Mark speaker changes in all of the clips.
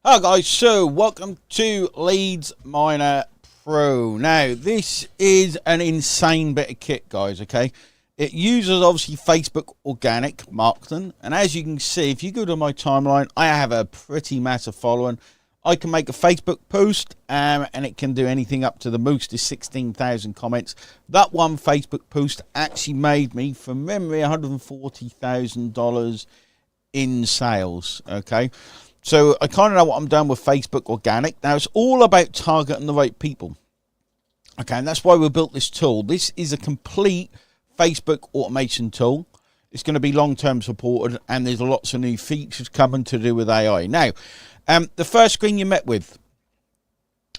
Speaker 1: Hi guys, so welcome to LeadsMiner Pro. Now this is an insane bit of kit, guys. Okay, it uses obviously Facebook organic marketing, and as you can see, if you go to my timeline, I have a pretty massive following. I can make a Facebook post and it can do anything up to the most is 16,000 comments. That one Facebook post actually made me, from memory, $140,000 in sales. Okay, so I kind of know what I'm doing with Facebook organic. Now it's all about targeting the right people. Okay, and that's why we built this tool. This is a complete Facebook automation tool. It's going to be long-term supported, and there's lots of new features coming to do with AI. Now, the first screen you met with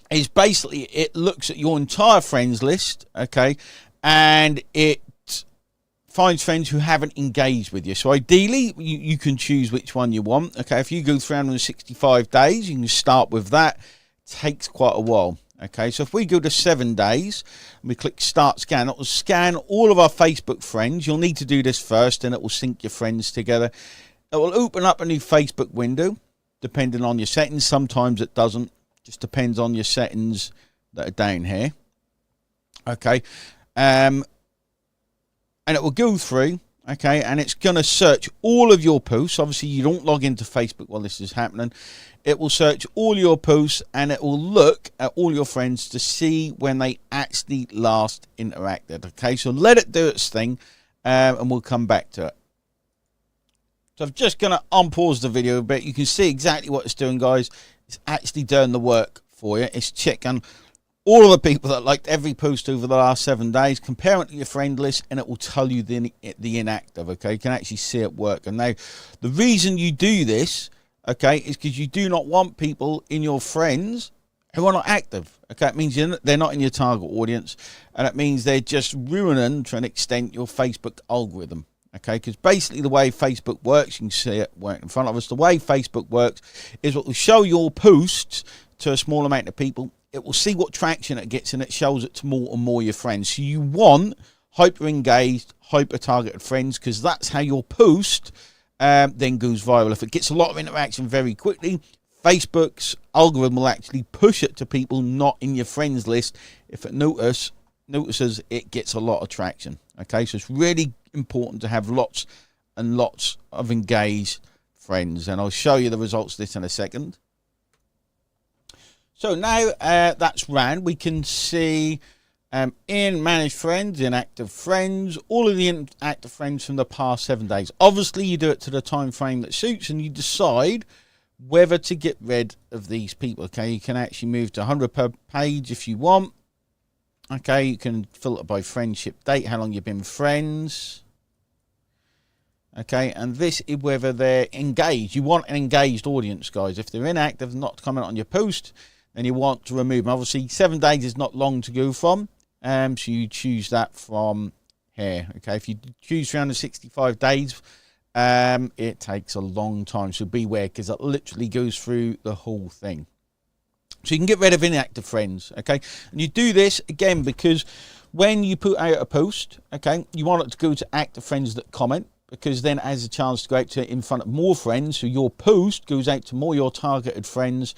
Speaker 1: is basically, it looks at your entire friends list, okay, and it finds friends who haven't engaged with you. So ideally, you can choose which one you want. Okay, if you go 365 days, you can start with that. It takes quite a while. Okay, so if we go to 7 days and we click Start Scan, it will scan all of our Facebook friends. You'll need to do this first, and it will sync your friends together. It will open up a new Facebook window, depending on your settings. Sometimes it doesn't. Just depends on your settings that are down here. Okay, and it will go through, okay, and it's going to search all of your posts. Obviously, you don't log into Facebook while this is happening. It will search all your posts, and it will look at all your friends to see when they actually last interacted. Okay, so let it do its thing, and we'll come back to it. So I'm just going to unpause the video a bit. You can see exactly what it's doing, guys. It's actually doing the work for you. It's checking all of the people that liked every post over the last 7 days, compare it to your friend list, and it will tell you the inactive. Okay, you can actually see it work. And now, the reason you do this, okay, is because you do not want people in your friends who are not active. Okay, it means they're not in your target audience, and it means they're just ruining, to an extent, your Facebook algorithm. Okay, because basically the way Facebook works, you can see it work in front of us. The way Facebook works is it will show your posts to a small amount of people. It will see what traction it gets, and it shows it to more and more of your friends. So you want hyper engaged, hyper targeted friends, because that's how your post then goes viral. If it gets a lot of interaction very quickly, Facebook's algorithm will actually push it to people not in your friends list if it notices it gets a lot of traction. Okay, so it's really important to have lots and lots of engaged friends, and I'll show you the results of this in a second. So now that's ran, we can see in Manage Friends, Inactive Friends, all of the inactive friends from the past 7 days. Obviously, you do it to the time frame that suits, and you decide whether to get rid of these people. Okay, you can actually move to 100 per page if you want. Okay, you can filter by friendship date, how long you've been friends. Okay, and this is whether they're engaged. You want an engaged audience, guys. If they're inactive, not comment on your post, then you want to remove them. Obviously, 7 days is not long to go from, so you choose that from here. Okay, if you choose 365 days, it takes a long time, so beware, because it literally goes through the whole thing. So you can get rid of inactive friends, okay? And you do this, again, because when you put out a post, okay, you want it to go to active friends that comment, because then it has a chance to go out to in front of more friends, so your post goes out to more your targeted friends,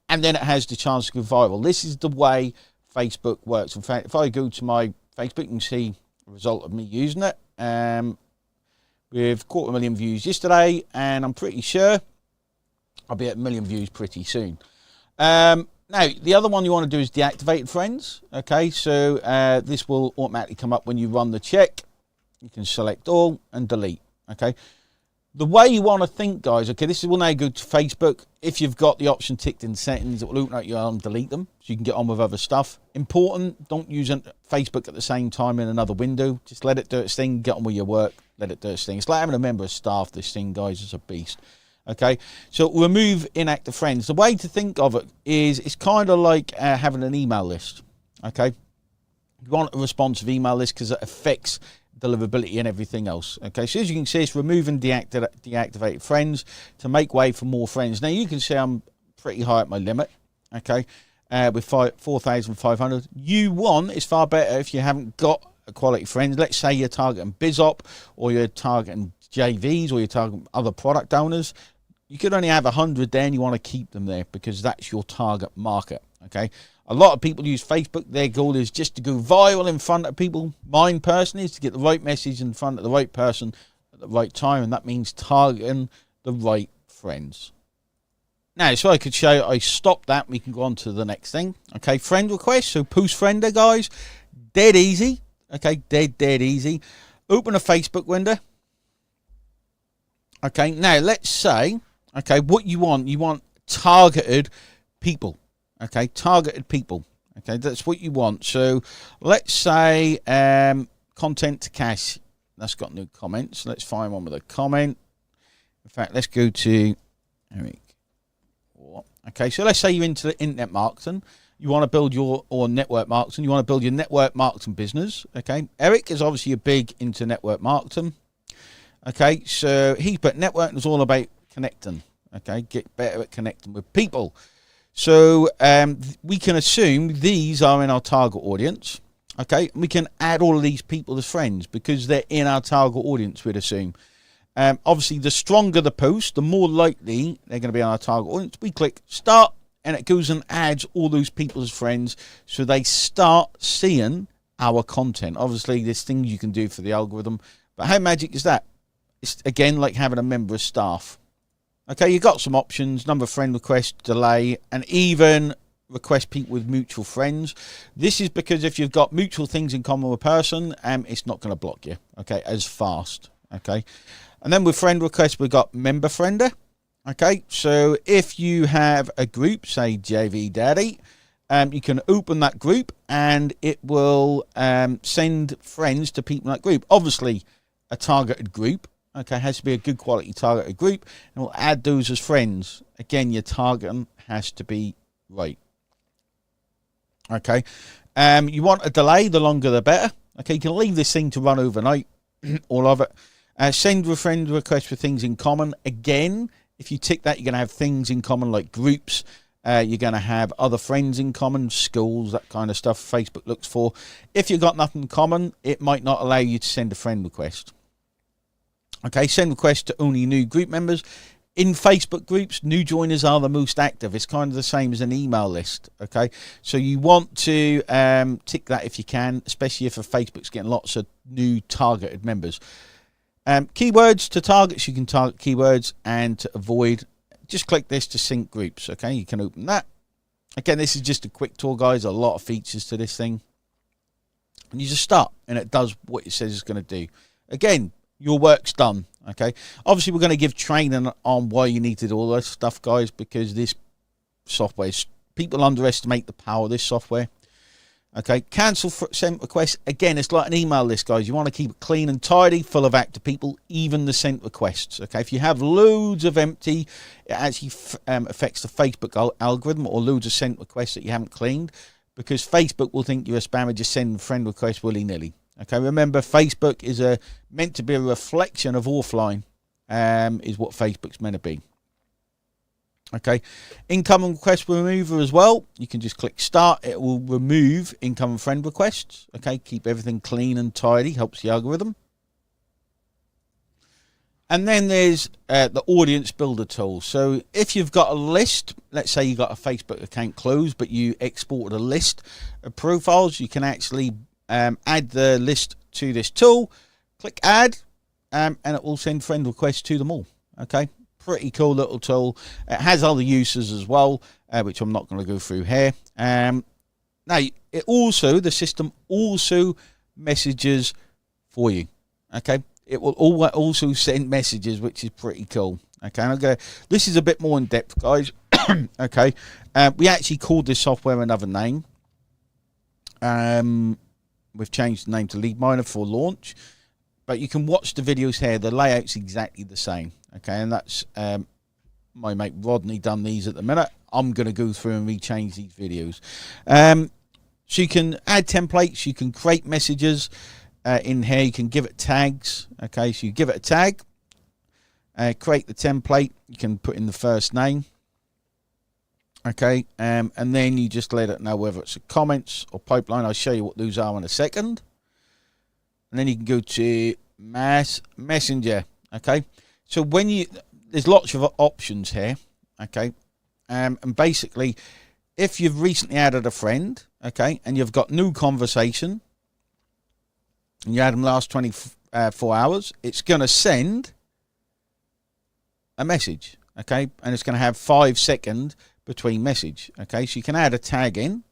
Speaker 1: and then it has the chance to go viral. This is the way Facebook works. In fact, if I go to my Facebook, you can see the result of me using it. With 250,000 views yesterday, and I'm pretty sure I'll be at 1 million views pretty soon. Now, the other one you want to do is Deactivated Friends. Okay, so this will automatically come up when you run the check. You can select all and delete. Okay, the way you want to think, guys, okay, this will now go to Facebook. If you've got the option ticked in settings, it will open up your and delete them, so you can get on with other stuff. Important, don't use Facebook at the same time in another window. Just let it do its thing, get on with your work, let it do its thing. It's like having a member of staff. This thing, guys, is a beast. Okay, so remove inactive friends. The way to think of it is it's kind of like having an email list. Okay, you want a responsive email list because it affects deliverability and everything else. Okay, so as you can see, it's removing deactivated friends to make way for more friends. Now you can see I'm pretty high at my limit. Okay, with 4,500. You want, it's far better if you haven't got a quality friends. Let's say you're targeting BizOp, or you're targeting JVs, or you're targeting other product owners. you could only have 100 there, and you want to keep them there because that's your target market. Okay, a lot of people use Facebook. Their goal is just to go viral in front of people. Mine personally is to get the right message in front of the right person at the right time, and that means targeting the right friends. Now, so I could show you, I stopped that. We can go on to the next thing. Okay, friend request. So post friend there, guys. Dead easy. Okay, dead easy. Open a Facebook window. Okay, now let's say, okay, what you want targeted people. Okay, targeted people. Okay, that's what you want. So let's say content to cash. That's got no comments. Let's find one with a comment. In fact, let's go to Eric. Okay, so let's say you're into the internet marketing. You want to build your, or network marketing. You want to build your network marketing business. Okay, Eric is obviously a big into network marketing. Okay, so he put networking is all about connecting. Okay, get better at connecting with people. So we can assume these are in our target audience. Okay, and we can add all of these people as friends because they're in our target audience, we'd assume. Obviously, the stronger the post, the more likely they're going to be on our target audience. We click start, and it goes and adds all those people as friends, so they start seeing our content. Obviously, there's things you can do for the algorithm, but how magic is that? It's, again, like having a member of staff. Okay, you've got some options, number of friend requests, delay, and even request people with mutual friends. This is because if you've got mutual things in common with a person, it's not going to block you, okay, as fast, okay. And then with friend requests, we've got member friender. Okay, so if you have a group, say JV Daddy, you can open that group and it will send friends to people in that group. Obviously, a targeted group, okay, has to be a good quality targeted group, and we'll add those as friends. Again, your targeting has to be right. Okay, you want a delay, the longer the better. Okay, you can leave this thing to run overnight, all of it. Send a friend request for things in common. Again, if you tick that, you're going to have things in common like groups. You're going to have other friends in common, schools, that kind of stuff Facebook looks for. If you've got nothing in common, it might not allow you to send a friend request. Okay, send requests to only new group members. In Facebook groups, new joiners are the most active. It's kind of the same as an email list, okay? So you want to tick that if you can, especially if Facebook's getting lots of new targeted members. Keywords to targets, you can target keywords, and to avoid, just click this to sync groups. Okay, you can open that. Again, this is just a quick tour, guys. A lot of features to this thing, and you just start and it does what it says it's going to do. Again, your work's done. Okay, obviously we're going to give training on why you need to do all this stuff, guys, because this software, people underestimate the power of this software. Okay, cancel sent requests. Again, it's like an email list, guys. You want to keep it clean and tidy, full of active people, even the sent requests. Okay, if you have loads of empty, it actually affects the Facebook algorithm, or loads of sent requests that you haven't cleaned, because Facebook will think you're a spammer just sending friend requests willy-nilly. Okay, remember, Facebook is meant to be a reflection of offline, is what Facebook's meant to be. Okay, incoming request remover as well. You can just click start. It will remove incoming friend requests. Okay, keep everything clean and tidy. Helps the algorithm. And then there's the audience builder tool. So if you've got a list, let's say you got a Facebook account closed, but you exported a list of profiles, you can actually add the list to this tool. Click add, and it will send friend requests to them all. Okay. Pretty cool little tool. It has other uses as well, which I'm not going to go through here. Now, it also, the system also messages for you. Okay, it will also send messages, which is pretty cool. Okay, this is a bit more in depth, guys. Okay, we actually called this software another name. We've changed the name to LeadsMiner for launch, but you can watch the videos here. The layout's exactly the same. Okay, and that's my mate Rodney done these at the minute. I'm going to go through and rechange these videos. So you can add templates, you can create messages in here, you can give it tags. Okay, so you give it a tag, create the template, you can put in the first name. Okay, and then you just let it know whether it's a comments or pipeline. I'll show you what those are in a second. And then you can go to Mass Messenger. Okay, so when you, there's lots of options here, okay? And basically, if you've recently added a friend, okay, and you've got new conversation, and you had them last 24 hours, it's going to send a message, okay? And it's going to have 5 seconds between message, okay? So you can add a tag in.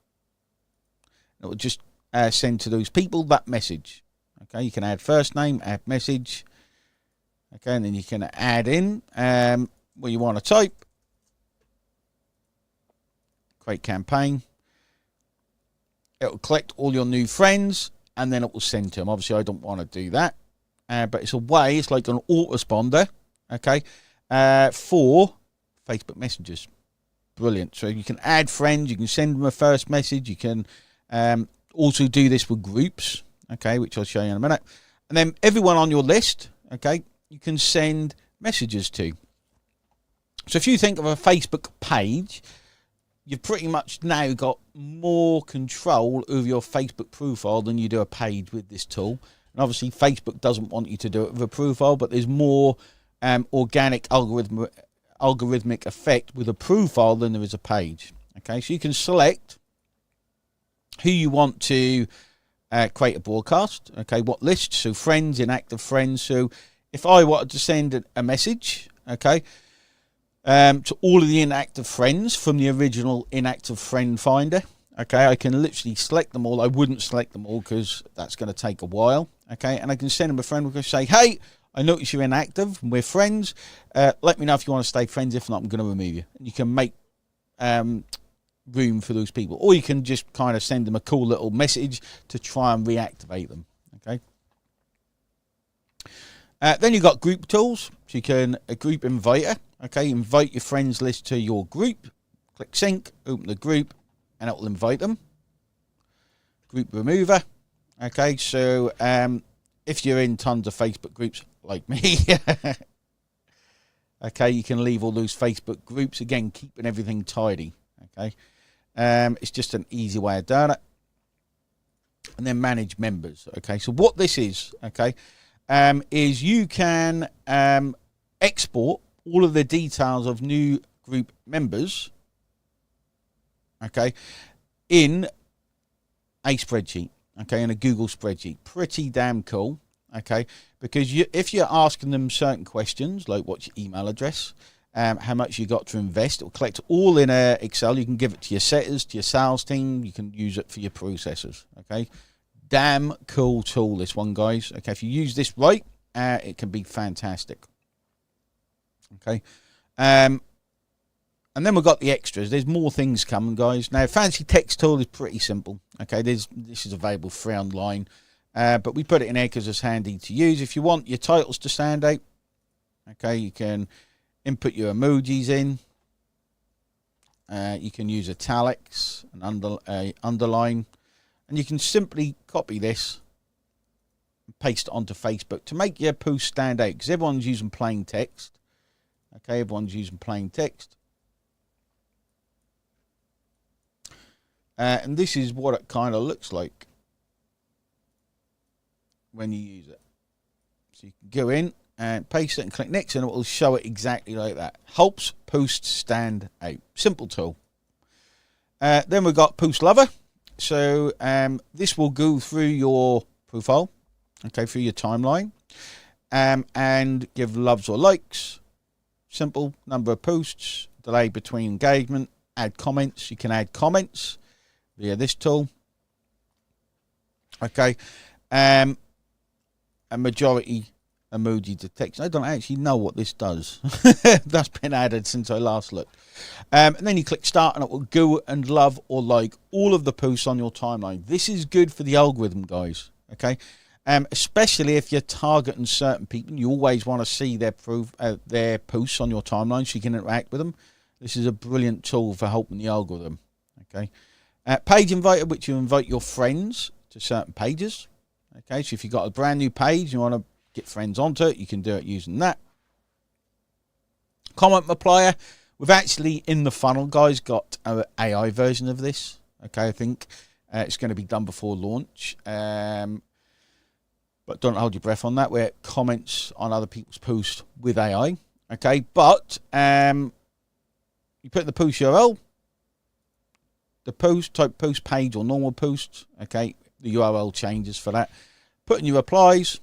Speaker 1: It will just send to those people that message, okay? You can add first name, add message, okay? And then you can add in what you want to type. Create campaign. It will collect all your new friends, and then it will send to them. Obviously, I don't want to do that, but it's a way. It's like an autoresponder, okay, for Facebook messages. Brilliant. So you can add friends. You can send them a first message. You can also do this with groups, okay, which I'll show you in a minute. And then everyone on your list, okay, you can send messages to. So if you think of a Facebook page, you've pretty much now got more control over your Facebook profile than you do a page with this tool. And obviously, Facebook doesn't want you to do it with a profile, but there's more organic algorithmic effect with a profile than there is a page. Okay, so you can select who you want to create a broadcast. Okay, what list? So friends, inactive friends. So if I wanted to send a message, okay, to all of the inactive friends from the original inactive friend finder, okay, I can literally select them all. I wouldn't select them all because that's going to take a while, okay, and I can send them a friend. We're going to say, hey, I notice you're inactive and we're friends. Let me know if you want to stay friends. If not, I'm going to remove you. And you can make room for those people, or you can just kind of send them a cool little message to try and reactivate them, okay. Then you've got group tools. So you can a group inviter. Okay, invite your friends list to your group. Click sync, open the group, and it will invite them. Group remover. Okay, so if you're in tons of Facebook groups like me, okay, you can leave all those Facebook groups. Again, keeping everything tidy. Okay, it's just an easy way of doing it. And then manage members. Okay, so what this is, okay, is you can export all of the details of new group members, okay, in a spreadsheet, okay, in a Google spreadsheet. Pretty damn cool, okay, because if you're asking them certain questions, like what's your email address, how much you got to invest, it will collect all in Excel. You can give it to your setters, to your sales team. You can use it for your processors, okay. Damn cool tool, this one, guys. Okay, if you use this right, it can be fantastic. Okay, and then we've got the extras. There's more things coming, guys. Now, fancy text tool is pretty simple. Okay, this is available free online, but we put it in here because it's handy to use. If you want your titles to stand out, okay, you can input your emojis in. You can use italics and underline, and you can simply copy this and paste it onto Facebook to make your post stand out, because everyone's using plain text. Okay, everyone's using plain text. And this is what it kind of looks like when you use it. So you can go in and paste it and click next, and it will show it exactly like that. Helps posts stand out. Simple tool. Then we've got Post Lover. So this will go through your profile, okay, through your timeline, and give loves or likes. Simple number of posts, delay between engagement, add comments. You can add comments via this tool. Okay, a majority emoji detection. I don't actually know what this does. That's been added since I last looked. And then you click start, and it will go and love or like all of the posts on your timeline. This is good for the algorithm, guys. Okay. Especially if you're targeting certain people, you always want to see their posts on your timeline so you can interact with them. This is a brilliant tool for helping the algorithm. Okay, page inviter, which you invite your friends to certain pages. Okay, so if you've got a brand new page, you want to get friends onto it, you can do it using that. Comment replier. We've actually in the funnel, guys, got an AI version of this. Okay, I think it's going to be done before launch. But don't hold your breath on that. Where it comments on other people's posts with AI. Okay, but you put the post URL, the post, type post page or normal post. Okay, the URL changes for that. Put in your replies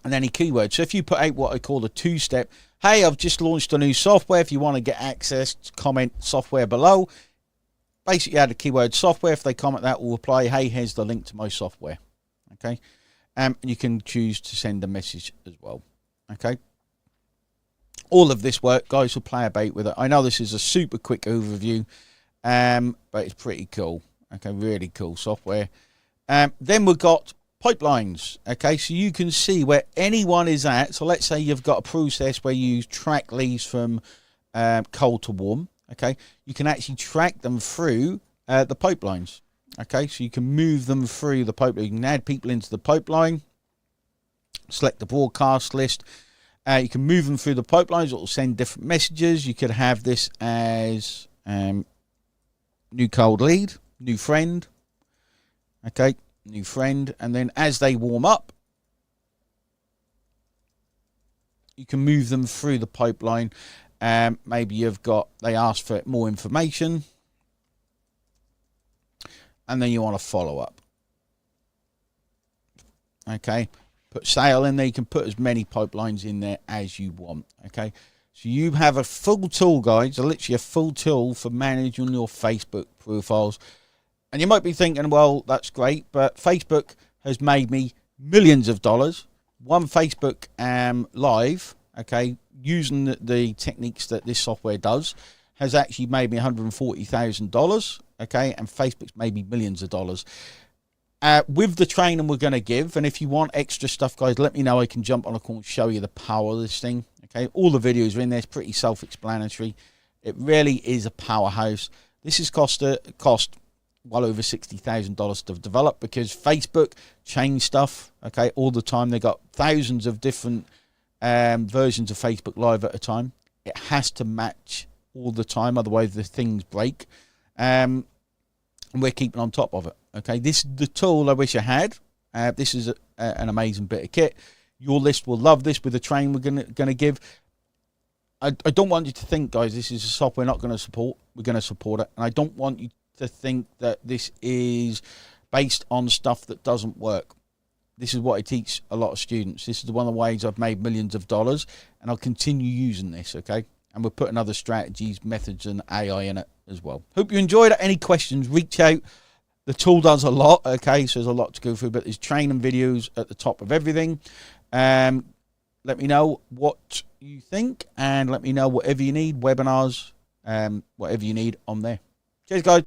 Speaker 1: and any keywords. So if you put out what I call a two-step, hey, I've just launched a new software. If you want to get access, comment software below. Basically add the keyword software. If they comment that, we'll reply, hey, here's the link to my software. Okay, and you can choose to send a message as well. Okay, all of this work, guys, will play about with it. I know this is a super quick overview, but it's pretty cool. Okay, really cool software. Then we've got pipelines. Okay, so you can see where anyone is at. So let's say you've got a process where you track leads from cold to warm. Okay, you can actually track them through the pipelines. Okay, so you can move them through the pipeline. You can add people into the pipeline, select the broadcast list. You can move them through the pipelines. It will send different messages. You could have this as new cold lead, new friend. Okay, new friend. And then as they warm up, you can move them through the pipeline. Maybe they ask for more information. And then you want to follow up. Okay, put sale in there. You can put as many pipelines in there as you want. Okay, so you have a full tool, guys, literally a full tool for managing your Facebook profiles. And you might be thinking, well, that's great, but Facebook has made me millions of dollars. One Facebook Live, okay, using the techniques that this software does, has actually made me $140,000. Okay, and Facebook's made me millions of dollars. With the training we're going to give, and if you want extra stuff, guys, let me know. I can jump on a call and show you the power of this thing. Okay, all the videos are in there. It's pretty self-explanatory. It really is a powerhouse. This has cost well over $60,000 to develop because Facebook changed stuff. Okay, all the time. They got thousands of different versions of Facebook Live at a time. It has to match all the time, otherwise the things break. And we're keeping on top of it. Okay, this is the tool I wish I had. This is an amazing bit of kit. Your list will love this with the training we're gonna give. I don't want you to think, guys, this is a software we're not going to support. We're going to support it, and I don't want you to think that this is based on stuff that doesn't work. This is what I teach a lot of students. This is one of the ways I've made millions of dollars, and I'll continue using this. Okay, and we're putting other strategies, methods, and AI in it as well. Hope you enjoyed it. Any questions, reach out. The tool does a lot, okay, so there's a lot to go through, but there's training videos at the top of everything. Let me know what you think, and let me know whatever you need, webinars, whatever you need on there. Cheers, guys.